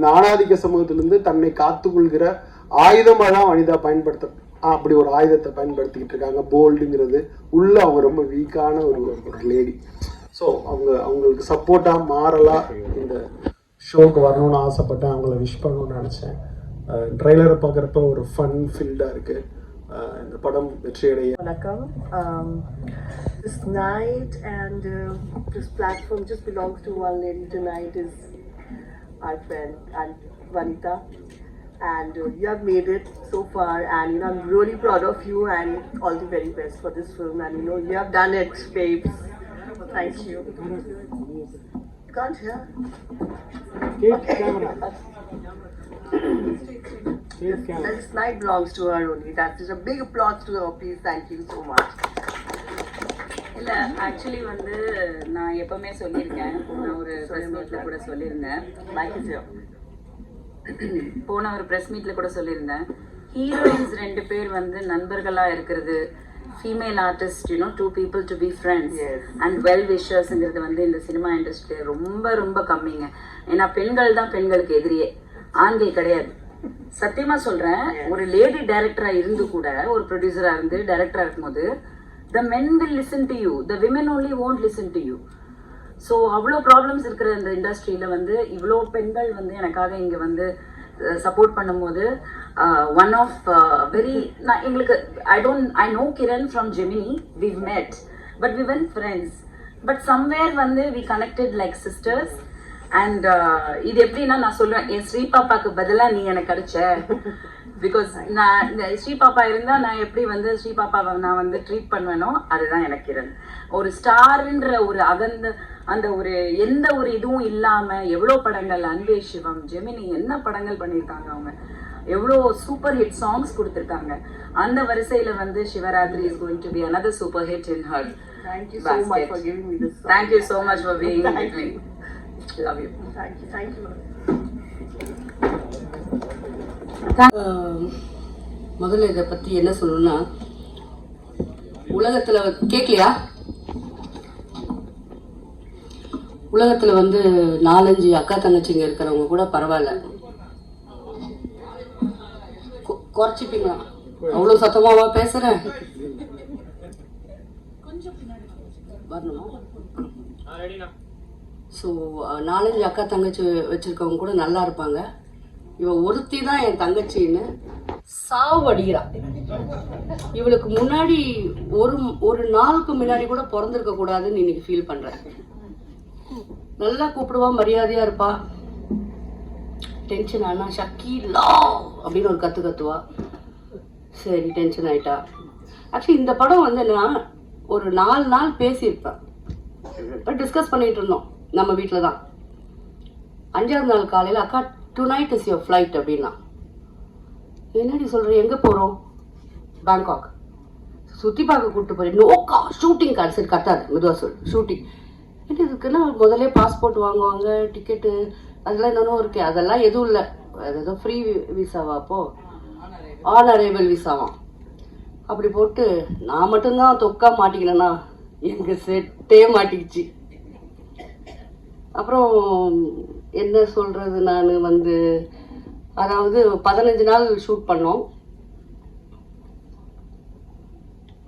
இந்த ஆணாதிக்க சமூகத்திலிருந்து தன்னை காத்துக்கொள்கிற ஆயுதமாக தான் வனிதா அப்படி ஒரு ஆயுதத்தை பயன்படுத்திக்கிட்டு இருக்காங்க. போல்டுங்கிறது உள்ள அவங்க ரொம்ப வீக்கான ஒரு லேடி. ஸோ அவங்களுக்கு சப்போர்ட்டாக மாறலாம் இந்த ஷோக்கு வரணும்னு ஆசைப்பட்டேன். அவங்கள விஷ் பண்ணணும்னு நினச்சேன். ட்ரெய்லரை பார்க்குறப்ப ஒரு ஃபன் ஃபீல்டாக இருக்குது. இந்த படம் வெற்றியடைய. வணக்கம். This night and this platform just belongs to one lady. Tonight is our friend and Vanita, and you have made it so far, and I'm really proud of you, and all the very best for this film, and you have done it, babes. Thank you. You can't hear? This night belongs to her only. That is a big applause to her. Please, thank you so much. இல்லை actually வந்து நான் எப்பவுமே சொல்லியிருக்கேன், போன ஒரு press மீட்டில் கூட சொல்லியிருந்தேன், ஹீரோயின்ஸ் 2 பேர் வந்து நண்பர்களாக இருக்கிறது, female artist 2 people to be friends and well wishers-ங்கிறது வந்து இந்த சினிமா இண்டஸ்ட்ரியில் ரொம்ப ரொம்ப கம்மிங்க. ஏன்னா பெண்கள் தான் பெண்களுக்கு எதிரியே, ஆண்கள் கிடையாது. சத்தியமா சொல்றேன், ஒரு லேடி டைரக்டரா இருந்து கூட, ஒரு ப்ரொடியூசரா இருந்து டைரக்டரா இருக்கும்போது the men will listen to you, the women only won't listen to you. So அவ்வளோ ப்ராப்ளம்ஸ் இருக்கிற இந்த இண்டஸ்ட்ரியில் வந்து இவ்வளோ பெண்கள் வந்து எனக்காக இங்கே வந்து சப்போர்ட் பண்ணும்போது ஒன் ஆஃப் வெரி நான் எங்களுக்கு I know Kiran from Gemini, we met but we went friends, but somewhere வந்து we connected like sisters. And இது எப்படின்னா நான் சொல்லுவேன், என் ஸ்ரீபாப்பாக்கு பதிலாக நீ எனக்கு கிடைச்ச. பிகாஸ் நான் இந்த ஸ்ரீபாப்பா இருந்தால் நான் எப்படி வந்து ஸ்ரீபாப்பாவை நான் வந்து ட்ரீட் பண்ணுவேனோ அதுதான் எனக்கு கிரண். ஒரு ஸ்டாருன்ற ஒரு அந்த ஒரு எந்த ஒரு இதுவும் இல்லாமல் எவ்வளோ படங்கள், அன்பே சிவம், ஜெமினி என்ன படங்கள் பண்ணியிருக்காங்க, அவங்க எவ்வளோ சூப்பர் ஹிட் சாங்ஸ் கொடுத்துருக்காங்க. அந்த வரிசையில் வந்து Shivaratri is going to be another super hit in her. Thank you so much for giving me this song. Thank you so much for being with me. Love you. Thank you. முதல்ல இதை பற்றி என்ன சொல்லணும்னா, உலகத்தில் வந்து 4-5 அக்கா தங்கச்சிங்க இருக்கிறவங்க கூட பரவாயில்ல, குறைச்சிப்பீங்களா? அவ்வளோ சத்தமாவா பேசுகிறேன்? வரணுமா? ஸோ 4-5 அக்கா தங்கச்சி வச்சுருக்கவங்க கூட நல்லா இருப்பாங்க. இவன் ஒருத்தி தான் என் தங்கச்சின்னு சாவு அடிக்கிறா. இவளுக்கு முன்னாடி ஒரு நாளுக்கு முன்னாடி கூட பிறந்திருக்க கூடாதுன்னு இன்னைக்கு ஃபீல் பண்ணுறேன். நல்லா கூப்பிடுவா, மரியாதையாக இருப்பா. டென்ஷன் ஆனா ஷக்கீலா அப்படின்னு ஒரு கத்துவா. சரி, டென்ஷன் ஆயிட்டா. ஆக்சுவலி இந்த படம் வந்து நான் ஒரு 4 நாள் பேசியிருப்பேன், டிஸ்கஸ் பண்ணிட்டு இருந்தோம் நம்ம வீட்டில் தான். 5ஆவது நாள் காலையில் அக்கா tonight is your flight அப்படின்னா, என்னடி சொல்கிற, எங்கே போகிறோம்? பேங்காக். சுற்றி பார்க்க கூப்பிட்டு போகிறேன். நோக்கா ஷூட்டிங் கார்டு. சரி கத்தாது, மெதுவாக சொல். ஷூட்டிங் என்ன இதுக்குன்னா முதலே பாஸ்போர்ட் வாங்குவாங்க, டிக்கெட்டு அதெல்லாம் என்னென்னும் இருக்கு. அதெல்லாம் எதுவும் இல்லை, அது ஏதோ ஃப்ரீ விசாவா, அப்போது ஆன் அரைவல் விசாவாம். அப்படி போட்டு நான் மட்டும்தான் தொக்கா மாட்டிக்கினேன்னா எங்கள் செட்டே மாட்டிக்கிச்சு. அப்புறம் என்ன சொல்கிறது, நான் வந்து அதாவது 15 நாள் ஷூட் பண்ணோம்.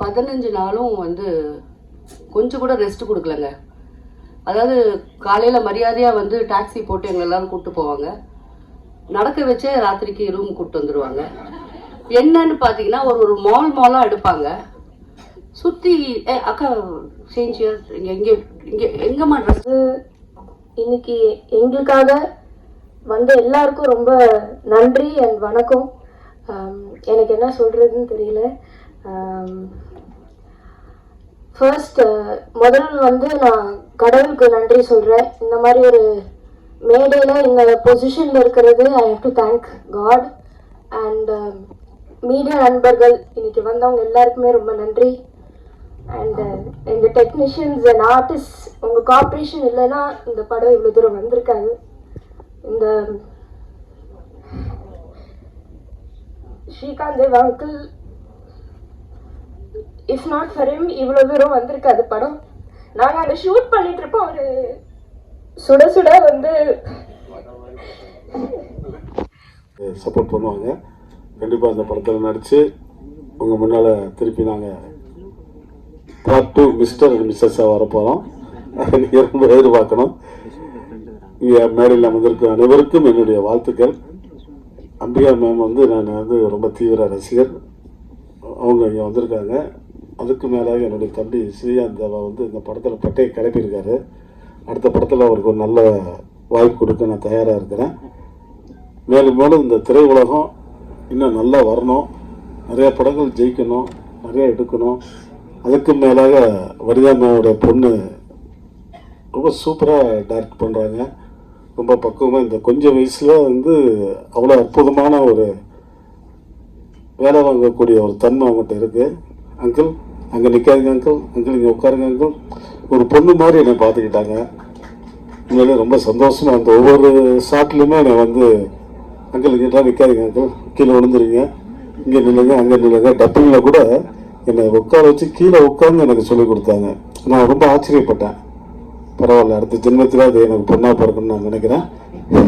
15 நாளும் வந்து கொஞ்சம் கூட ரெஸ்ட் கொடுக்கலங்க. அதாவது காலையில் மரியாதையாக வந்து டாக்ஸி போட்டு எங்களை எல்லாரும் கூப்பிட்டு போவாங்க, நடக்க வச்சே ராத்திரிக்கு ரூம் கூப்பிட்டு வந்துடுவாங்க. என்னன்னு பார்த்தீங்கன்னா ஒரு மாலாக எடுப்பாங்க, சுற்றி அக்கா சேஞ்சியர் எங்கேம்மா ட்ரெஸ்ஸு. இன்னைக்கு எங்களுக்காக வந்த எல்லாருக்கும் ரொம்ப நன்றி அண்ட் வணக்கம். எனக்கு என்ன சொல்கிறதுன்னு தெரியல. ஃபர்ஸ்ட் முதல்ல வந்து நான் கடவுளுக்கு நன்றி சொல்கிறேன். இந்த மாதிரி ஒரு மேடையில் இந்த பொசிஷனில் இருக்கிறது I have to thank God. And media நண்பர்கள் இன்னைக்கு வந்தவங்க எல்லாருக்குமே ரொம்ப நன்றி. அண்ட் எங்கள் டெக்னீஷியன்ஸ் அண்ட் ஆர்டிஸ்ட், உங்கள் கோஆப்ரேஷன் இல்லைன்னா இந்த படம் இவ்வளோ தூரம் வந்திருக்காது. இந்த Srikanth Dev uncle, if not for him இவ்வளோ தூரம் வந்திருக்காது படம். நாங்கள் அங்கே ஷூட் பண்ணிட்டு இருப்போம், அவர் சுட சுட வந்து சப்போர்ட் பண்ணுவாங்க. கண்டிப்பாக அந்த படத்தில் நடித்து உங்கள் முன்னால் திருப்பி நாங்கள் பார்ட் 2 மிஸ்டர் அண்ட் மிஸ்ஸஸாக வரப்போகிறோம். நீங்கள் ரொம்ப எதிர்பார்க்கணும். இங்கே மேடையில் அமர்ந்திருக்கும் அனைவருக்கும் என்னுடைய வாழ்த்துக்கள். அம்பிகா மேம் வந்து நான் வந்து ரொம்ப தீவிர ரசிகர். அவங்க இங்கே வந்திருக்காங்க. அதுக்கு மேலாக என்னுடைய தம்பி ஸ்ரீகாந்த் தேவா வந்து இந்த படத்தில் பட்டையை கிளப்பியிருக்காரு. அடுத்த படத்தில் அவருக்கு ஒரு நல்ல வாய்ப்பு கொடுக்க நான் தயாராக இருக்கிறேன். மேலும் மேலும் இந்த திரையுலகம் இன்னும் நல்லா வரணும், நிறைய படங்கள் ஜெயிக்கணும், நிறைய எடுக்கணும். அதுக்கு மேலாக வனிதாமாவோட பொண்ணு ரொம்ப சூப்பராக டைரக்ட் பண்ணுறாங்க. ரொம்ப பக்குவமாக இந்த கொஞ்சம் வயசில் வந்து அவ்வளோ அற்புதமான ஒரு வேலை வாங்கக்கூடிய ஒரு தன்மை அவங்ககிட்ட இருக்குது. அங்கிள் அங்கே நிற்காதுங்க, அங்கிள் இங்கே உட்காருங்க அங்கிள். ஒரு பொண்ணு மாதிரி என்னை பார்த்துக்கிட்டாங்க. உண்மையிலே ரொம்ப சந்தோஷமாக அந்த ஒவ்வொரு ஷாட்லையுமே என்னை வந்து அங்கிள் இங்கேலாம் நிற்காதுங்க அங்கிள், கீழே விழுந்துருங்க, இங்கே நில்லுங்க அங்கே நில்லுங்க. டப்பிங்கில் கூட என்னை உட்கார வச்சு கீழே உட்காந்து எனக்கு சொல்லிக் கொடுத்தாங்க. நான் ரொம்ப ஆச்சரியப்பட்டேன். பரவாயில்ல, அடுத்த ஜென்மத்தில் அது எனக்கு பொண்ணாக பிறக்கணும்னு நான் நினைக்கிறேன்.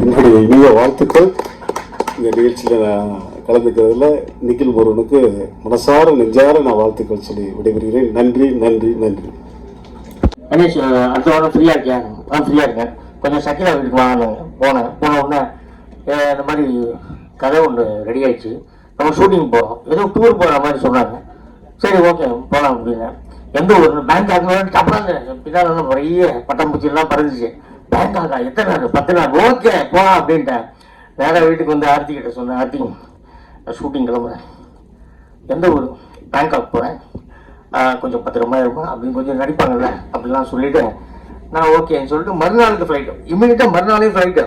என்னுடைய இனிய வாழ்த்துக்கள். இந்த நிகழ்ச்சியில் நான் கலந்துக்கிறதுல நிக்கில் முருகனுக்கு மனசார நெஞ்சார நான் வாழ்த்துக்கள் சொல்லி விடைபெறுகிறேன். நன்றி நன்றி நன்றி. கணேஷ், அடுத்த வாரம் ஃப்ரீயாக இருக்கேன். ஃப்ரீயாக இருக்கேன். கொஞ்சம் சக்கிலா வீட்டுக்கு வாங்கினாங்க. போன உடனே இந்த மாதிரி கதை ஒன்று ரெடி ஆயிடுச்சு, நம்ம ஷூட்டிங் போகிறோம், ஏதோ டூர் போகிற மாதிரி சொன்னாங்க. சரி ஓகே போகலாம் அப்படின்னு. எந்த ஊர்? பேங்காக். அப்புறம் பின்னால் நிறைய பட்டாம்பூச்சிலாம் பறந்துச்சு. பேங்காக்கா? எத்தனை நாள்? 10 நாள். ஓகே போகலாம் அப்படின்ட்டேன். நேராக வீட்டுக்கு வந்து ஆர்த்தி கிட்ட சொன்னேன், ஆர்த்தி ஷூட்டிங் கிளம்புறேன். எந்த ஊர்? பேங்காக் போகிறேன், கொஞ்சம் பத்திரமா இருக்கும் அப்படின்னு கொஞ்சம் நடிப்பாங்கல்ல அப்படிலாம் சொல்லிவிட்டு நான் ஓகேன்னு சொல்லிட்டு மறுநாளுக்கு ஃப்ளைட்டு, இமீடியட்டாக மறுநாளே ஃப்ளைட்டு.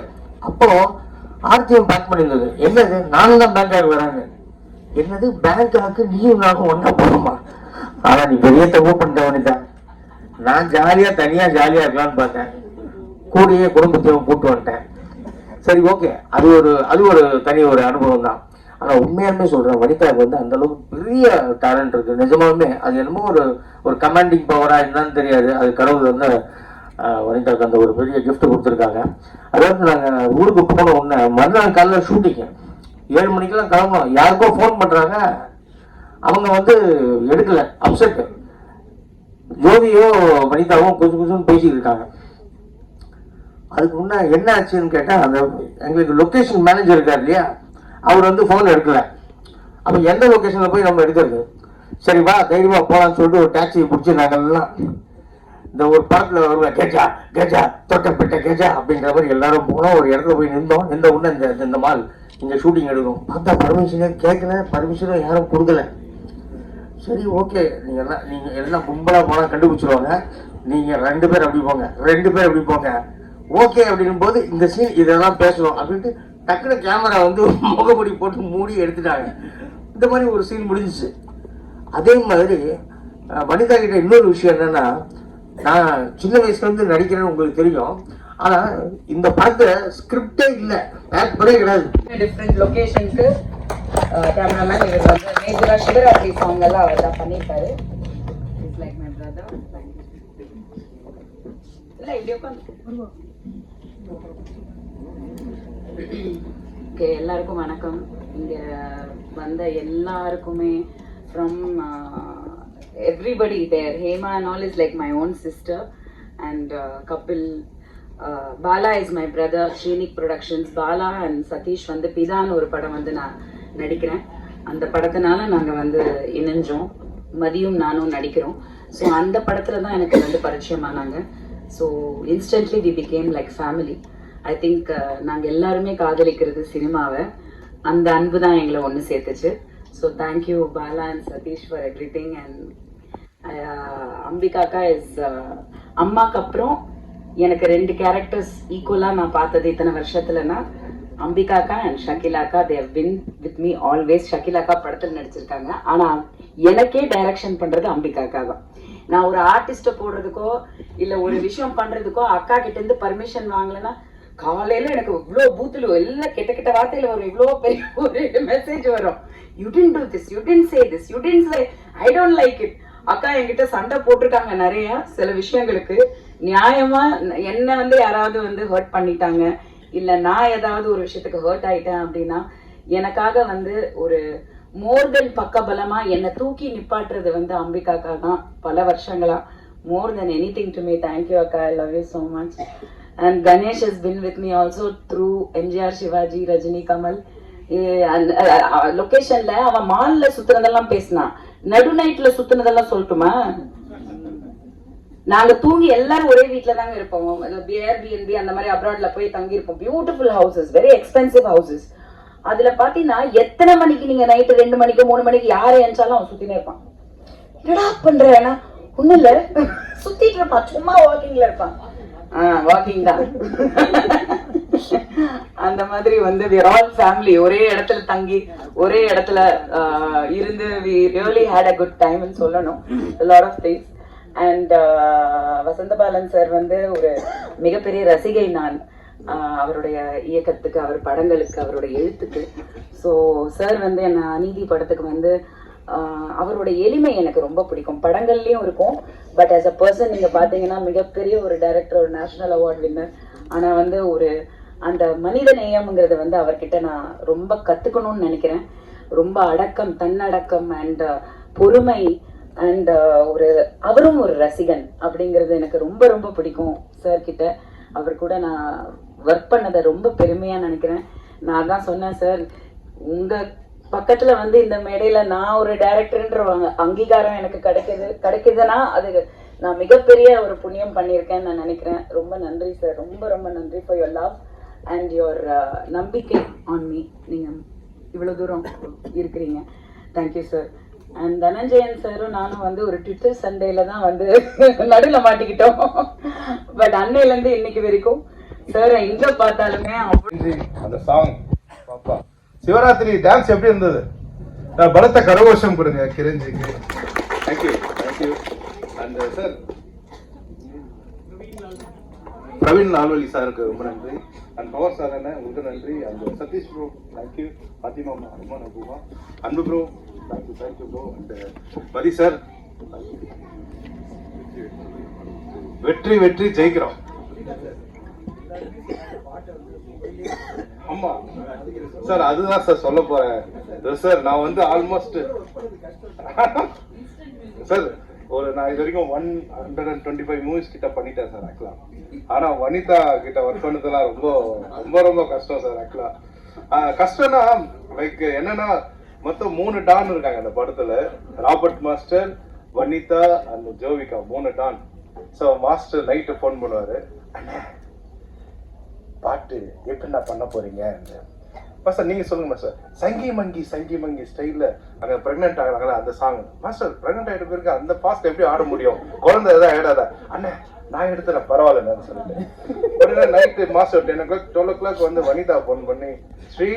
அப்போது ஆர்த்தியும் பேக் பண்ணியிருந்தது. என்னது, நானும் தான் பேங்காக் வராங்க. என்னது பேங்காக்கு நீயும் நானும் ஒன்றா போகணுமா? ஆனால் நீ பெரிய தப்பு பண்ணிட்டவனிதான். நான் தனியாக ஜாலியாக இருக்கலான்னு பார்த்தேன். கூடிய குடும்பத்தையும் கூப்பிட்டு வந்துட்டேன். சரி ஓகே, அது ஒரு தனி ஒரு அனுபவம் தான். ஆனால் உண்மையாலுமே சொல்கிறேன், வனிதாவுக்கு வந்து அந்தளவுக்கு பெரிய டேலண்ட் இருக்குது நிஜமாலுமே. அது என்னமோ ஒரு கமாண்டிங் பவராக என்னன்னு தெரியாது. அது கடவுள் வந்து வனிதாவுக்கு அந்த ஒரு பெரிய கிஃப்ட் கொடுத்துருக்காங்க. அதாவது நாங்கள் ஊருக்கு போன உடனே மறுநாள் காலையில் ஷூட்டிங்கு 7 மணிக்கெல்லாம் கிளம்பணும். யாருக்கோ ஃபோன் பண்ணுறாங்க, அவங்க வந்து எடுக்கலை, அப்செட்டு. ஜோதியோ வனிதாவும் கொஞ்சம் பேசிக்கிட்டு இருக்காங்க. அதுக்கு முன்னே என்ன ஆச்சுன்னு கேட்டால், அந்த எங்களுக்கு லொக்கேஷன் மேனேஜர் இருக்கார் இல்லையா, அவர் வந்து ஃபோன் எடுக்கலை. அப்போ எந்த லொக்கேஷனில் போய் நம்ம எடுக்கிறது? சரி வா தைரியமாக போகலான்னு சொல்லிட்டு ஒரு டாக்ஸியை பிடிச்சி நாங்கள்லாம் இந்த ஒரு படத்தில் வருவேன், கேஜா தொட்டப்பட்ட கேஜா அப்படின்ற மாதிரி எல்லாரும் போனோம். ஒரு இடத்துல போய் நின்றோம். நின்ற உடனே இந்த மால் இங்கே ஷூட்டிங் எடுக்கணும். பார்த்தா பர்மிஷனே கேட்கல, பர்மிஷனும் யாரும் கொடுக்கல. சரி ஓகே, நீங்கள் எல்லாம் கும்பலாக போனால் கண்டுபிடிச்சிருவாங்க, நீங்கள் 2 பேர் அப்படி போங்க, 2 பேர் அப்படி போங்க. ஓகே அப்படின்னும் போது இந்த சீன் இதெல்லாம் பேசணும் அப்படின்ட்டு டக்குனு கேமரா வந்து முகமுடி போட்டு மூடி எடுத்துட்டாங்க. இந்த மாதிரி ஒரு சீன் முடிஞ்சிச்சு. அதே மாதிரி வனிதா கிட்ட இன்னொரு விஷயம் என்னன்னா, நான் சின்ன வயசுலேருந்து நடிக்கிறேன்னு உங்களுக்கு தெரியும். ஆனால் இந்த படத்தை ஸ்கிரிப்டே இல்லை, பேப்பரே கிடையாது. டிஃப்ரெண்ட் லொகேஷனுக்கு கேமராமேன் இவர் வந்து மேஜராக சிவராத்திரி சாங் எல்லாம் அவர் தான் பண்ணியிருக்காரு. It's like my brother. இல்லை இப்படி உட்காந்து ஓகே. எல்லாருக்கும் வணக்கம். இங்கே வந்த எல்லாருக்குமே from everybody there. Hema and all is like my own sister, and Kapil, Bala is my brother. Shrinik Productions, Bala and Satish வந்து பிதான் ஒரு படம் வந்து நான் நடிக்கிறேன். அந்த படத்தினால நாங்கள் வந்து இணைஞ்சோம், மதியும் நானும் நடிக்கிறோம். ஸோ அந்த படத்தில் தான் எனக்கு வந்து பரிச்சயமானாங்க. So instantly we became like family. I think நாங்கள் எல்லாருமே காதலிக்கிறது சினிமாவை, அந்த அன்பு தான் எங்களை ஒன்று சேர்த்துச்சு. So thank you Bala and Satish for everything. And அம்பிகாக்கா இஸ் அம்மாக்கு அப்புறம் எனக்கு 2 கேரக்டர்ஸ் ஈக்குவலாக நான் பார்த்தது இத்தனை வருஷத்துலனா அம்பிகாக்கா அண்ட் ஷக்கிலாக்கா. They have been with me always. ஷக்கிலாக்கா படத்தில் நடிச்சிருக்காங்க, ஆனால் எனக்கே டைரக்ஷன் பண்ணுறது அம்பிகாக்கா தான். நான் ஒரு ஆர்டிஸ்ட்டை போடுறதுக்கோ இல்லை ஒரு விஷயம் பண்ணுறதுக்கோ அக்கா கிட்டேருந்து பர்மிஷன் வாங்கலைன்னா காலையில் எனக்கு இவ்வளோ பூத்துல எல்லாம் கெட்ட வார்த்தையில் வரும், இவ்வளோ பெரிய ஒரு மெசேஜ் வரும். You didn't to this, you didn't say this, you didn't say, I don't like it. அக்கா என்கிட்ட சண்டை போட்டிருக்காங்க நிறைய சில விஷயங்களுக்கு. நியாயமா என்ன வந்து யாராவது வந்து ஹர்ட் பண்ணிட்டாங்க, இல்லை நான் ஏதாவது ஒரு விஷயத்துக்கு ஹர்ட் ஆயிட்டேன் அப்படின்னா எனக்காக வந்து ஒரு மோர் தென் பக்கபலமா என்னை தூக்கி நிப்பாட்டுறது வந்து அம்பிகாக்கா தான் பல வருஷங்களா. More then anything to me. Thank you அக்கா, I love you so much. And Ganesh has been with me also through MGR, Sivaji, Rajini, Kamal. லொகேஷன்ல அவன் மால்ல சுத்துனதெல்லாம் பேசினான், நடு நைட்ல சுத்துனதெல்லாம் சொல்லட்டுமா? நாங்க தூங்கி எல்லாரும் ஒரே வீட்டுல தாங்க இருப்போம். Airbnb அந்த மாதிரி அப்ராட்ல போய் தங்கி இருப்போம். Beautiful houses, very expensive houses. அதுல பாத்தீங்கன்னா எத்தனை மணிக்கு நீங்க நைட்டு 2 மணிக்கு 3 மணிக்கு யாரை எழுந்தாலும் அவன் சுத்தினே இருப்பான். என்னடா பண்றேன்னா ஒண்ணு இல்ல, சுத்திட்டு இருப்பான், சும்மா வாக்கிங்ல இருப்பான். வாக்கிங் தான். அந்த மாதிரி வந்து we are all family. ஒரே இடத்துல தங்கி ஒரே இடத்துல இருந்து we really had a good time ன்னு சொல்லணும். a lot of things. And Vasanthabalan sir வந்து ஒரு மிகப்பெரிய ரசிகை நான். அவருடைய இயக்கத்துக்கு, அவர் படங்களுக்கு, அவருடைய எழுத்துக்கு. ஸோ சார் வந்து என்ன அநீதி படத்துக்கு வந்து அவருடைய எளிமை எனக்கு ரொம்ப பிடிக்கும். படங்கள்லயும் இருக்கும், பட் ஆஸ் அ பர்சன் நீங்க பாத்தீங்கன்னா மிகப்பெரிய ஒரு டைரக்டர், ஒரு நேஷனல் அவார்ட் வின்னர். ஆனா வந்து ஒரு அந்த மனித நேயம்ங்கிறத வந்து அவர்கிட்ட நான் ரொம்ப கத்துக்கணும்னு நினைக்கிறேன். ரொம்ப அடக்கம், தன்னடக்கம் அண்ட் பொறுமை அண்ட் அவரும் ஒரு ரசிகன் அப்படிங்கிறது எனக்கு ரொம்ப ரொம்ப பிடிக்கும் சார் கிட்ட. அவர் கூட நான் ஒர்க் பண்ணதை ரொம்ப பெருமையா நினைக்கிறேன். நான் தான் சொன்னேன், சார் உங்க பக்கத்துல வந்து இந்த மேடையில நான் ஒரு டைரக்டர்ன்ற அங்கீகாரம் எனக்கு கிடைக்குதுன்னா அது நான் மிகப்பெரிய ஒரு புண்ணியம் பண்ணியிருக்கேன்னு நான் நினைக்கிறேன். ரொம்ப நன்றி சார், ரொம்ப ரொம்ப நன்றி for your love and your நம்பிக்கை ஆன் மீ. நீங்க இவ்வளவு தூரம் இருக்கிறீங்க. Thank you sir. அண்ட் தனஞ்சயன் சாரும் நானும் வந்து ஒரு ட்விட்டர் சண்டேல தான் வந்து நடுவில் மாட்டிக்கிட்டோம். பட் அன்னையில இருந்து இன்னைக்கு வரைக்கும் சார் எங்க பார்த்தாலுமே அந்த சாங் பாப்பா சிவராத்திரி டான்ஸ் எப்படி இருந்தது? பலத்த கரகோஷம் கொடுங்க கிரஞ்சிக்கு. Thank you thank you. And sir Praveen லால்வலி சாருக்கு ரொம்ப நன்றி. அண்ட் பவர் சார் என்ன உங்களுக்கு நன்றி. And Satish bro thank you. Fathima ரொம்ப நன்றிமா. அன்பு bro thank you bro. And Mathi sir வெற்றி வெற்றி ஜெயிக்கிறோம். ஆமா சார், அதுதான் சார் சொல்ல போறேன் சார். நான் வந்து ஆல்மோஸ்ட் சார் நான் இது வரைக்கும் 125 மூவிஸ் கிட்ட பண்ணிட்டேன் சார் ஆக்சுவலா. ஆனா வனிதா கிட்ட ஒர்க் பண்ணதெல்லாம் ரொம்ப ரொம்ப ரொம்ப கஷ்டம் சார் ஆக்சுவலா. கஷ்டம்னா லைக் என்னன்னா மொத்தம் 3 டான் இருக்காங்க அந்த படத்துல. Robert master, Vanitha and Jovika 3 don. So master night phone பண்ணுவாரு, பாட்டு எப்படின்னா பண்ண போறீங்க மாஸ்டர், நீங்க சொல்லுங்க மாஸ்டர். சங்கி மங்கி ஸ்டைல்ல அங்க பிரெக்னென்ட் ஆகிறாங்களா அந்த சாங். மாஸ்டர் பிரெக்னென்ட் ஆகிட்ட பிறகு அந்த ஃபாஸ்ட் எப்படி ஆட முடியும்? குழந்தை எதாவது ஆயிடாதா? அண்ணே நான் எடுத்துறேன் பரவாயில்லன்னு சொல்லிட்டு உடனே நைட்டு மாஸ்டர் 10 o'clock 12 o'clock வந்து வனிதா ஃபோன் பண்ணி ஸ்ரீ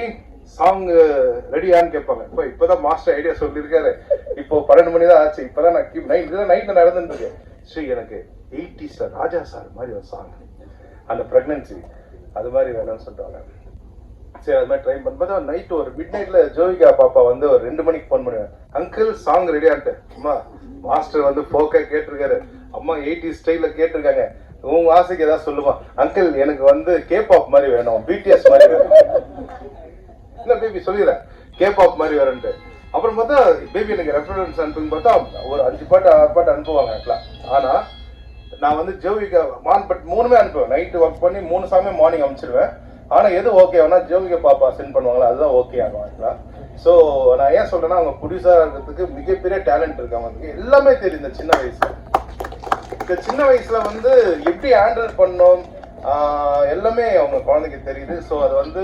சாங் ரெடியான்னு கேட்பாங்க. இப்பதான் மாஸ்டர் ஐடியா சொல்லியிருக்காரு. இப்போ 12 மணி தான் ஆச்சு. இப்பதான் நான் நைட்ல நடந்துருக்கு. ஸ்ரீ எனக்கு 80s ராஜா சார் மாதிரி ஒரு சாங், அந்த பிரெக்னன்சி அது மாதிரி வேணும்னு சொல்லிட்டாங்க. சரி அது மாதிரி ட்ரை பண்ணும்போது நைட்டு ஒரு மிட் நைட்ல ஜோவிகா பாப்பா வந்து ஒரு 2 மணிக்கு ஃபோன் பண்ணுவேன். அங்கிள் சாங் ரெடியான்ட்டு. அம்மா மாஸ்டர் வந்து போக்கா கேட்டிருக்காரு, அம்மா 80s ஸ்டைல கேட்டிருக்காங்க, உங்க ஆசைக்கு ஏதாவது சொல்லுமா? அங்கிள் எனக்கு வந்து கேபாப் மாதிரி வேணும், பிடிஎஸ் மாதிரி வேணும். இல்ல பேபி சொல்லிடுறேன் கேபாப் மாதிரி வேணும்ட்டு. அப்புறம் பார்த்தா பேபி எனக்கு ரெஃபரன்ஸ் அனுப்புன்னு பார்த்தா ஒரு 5 பாட்டு 6 பாட்டு அனுப்புவாங்க ஆக்சுவலா. ஆனா நான் வந்து ஜோவிகா பட் 3மே அனுப்புவேன். நைட்டு ஒர்க் பண்ணி 3 சாமே மார்னிங் அனுப்பிச்சிடுவேன். ஆனா எது ஓகே ஆனா ஜோவிகா பாப்பா சென்ட் பண்ணுவாங்களா அதுதான் ஓகே ஆகும் ஆக்சுவலா. ஸோ நான் ஏன் சொல்றேன்னா அவங்க ப்ரொடியூசரா இருக்கிறதுக்கு மிகப்பெரிய டேலண்ட் இருக்கு அவங்களுக்கு. எல்லாமே தெரியும் இந்த சின்ன வயசுல. இந்த சின்ன வயசுல வந்து எப்படி ஹேண்டில் பண்ணோம் எல்லாமே அவங்க குழந்தைக்கு தெரியுது. ஸோ அது வந்து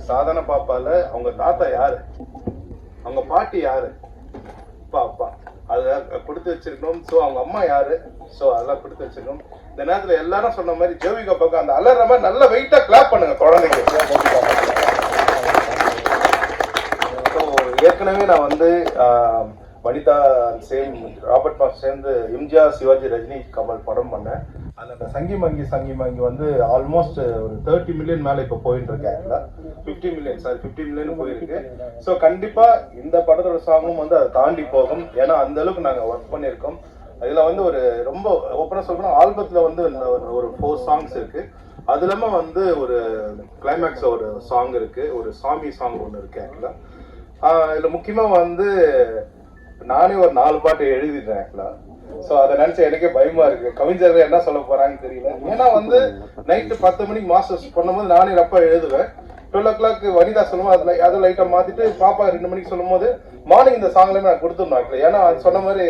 சாதாரண பாப்பால அவங்க தாத்தா யாரு, அவங்க பாட்டி யாரு, அப்பா அதை கொடுத்து வச்சிருக்கணும். ஸோ அவங்க அம்மா யாரு, ஸோ அதெல்லாம் கொடுத்து வச்சிருக்கணும். இந்த நேரத்தில் எல்லாரும் சொன்ன மாதிரி ஜோவிகா பாப்பா அந்த அலற மாதிரி நல்ல வெயிட்டா கிளாப் பண்ணுங்க குழந்தைங்க. ஸோ ஏற்கனவே நான் வந்து வனிதா சேம் ராபர்ட் மாஸ்டர் சேர்ந்து எம்ஜிஆர், சிவாஜி, ரஜினி, கமல் படம் பண்ணேன். அதில் அந்த சங்கி மங்கி வந்து ஆல்மோஸ்ட் ஒரு 30 மில்லியன் மேலே இப்போ போயிட்டு இருக்கு. ஆக்சுவலா 50 மில்லியன் போயிருக்கு. ஸோ கண்டிப்பா இந்த படத்தோட சாங்கும் வந்து அதை தாண்டி போகும். ஏன்னா அந்த அளவுக்கு நாங்கள் ஒர்க் பண்ணியிருக்கோம். இதுல வந்து ஒரு ரொம்ப ஓப்பனா சொல்லணும், ஆல்பத்துல வந்து ஒரு 4 சாங்ஸ் இருக்கு. அது இல்லாமல் வந்து ஒரு கிளைமேக்ஸில் ஒரு சாங் இருக்கு, ஒரு சாமி சாங் ஒன்று இருக்கு ஆக்சுவலாக. இதில் முக்கியமாக வந்து நானே ஒரு 4 பாட்டு எழுதிடுறேன் ஆக்சுவலாக. ஸோ அதை நினச்சி எனக்கே பயமா இருக்கு, கவிஞர்கள் என்ன சொல்ல போறாங்கன்னு தெரியல. ஏன்னா வந்து நைட்டு 10 மணிக்கு மாஸ்டர்ஸ் பண்ணும்போது நானே ரப்பா எழுதுவேன். 12 o'clock வனிதா சொல்லும்போது அதை லைட்டாக மாத்திட்டு பாப்பா 2 மணிக்கு சொல்லும் போது மார்னிங் இந்த சாங்ல நான் கொடுத்துருந்தேன் ஆக்சுவலி. ஏன்னா அது சொன்ன மாதிரி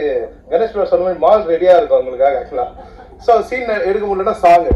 கணேஷ் சொன்ன மாதிரி மால் ரெடியா இருக்கும் அவங்களுக்காக ஆக்சுவலா. ஸோ சீன் எடுக்க முடியலன்னா சாங்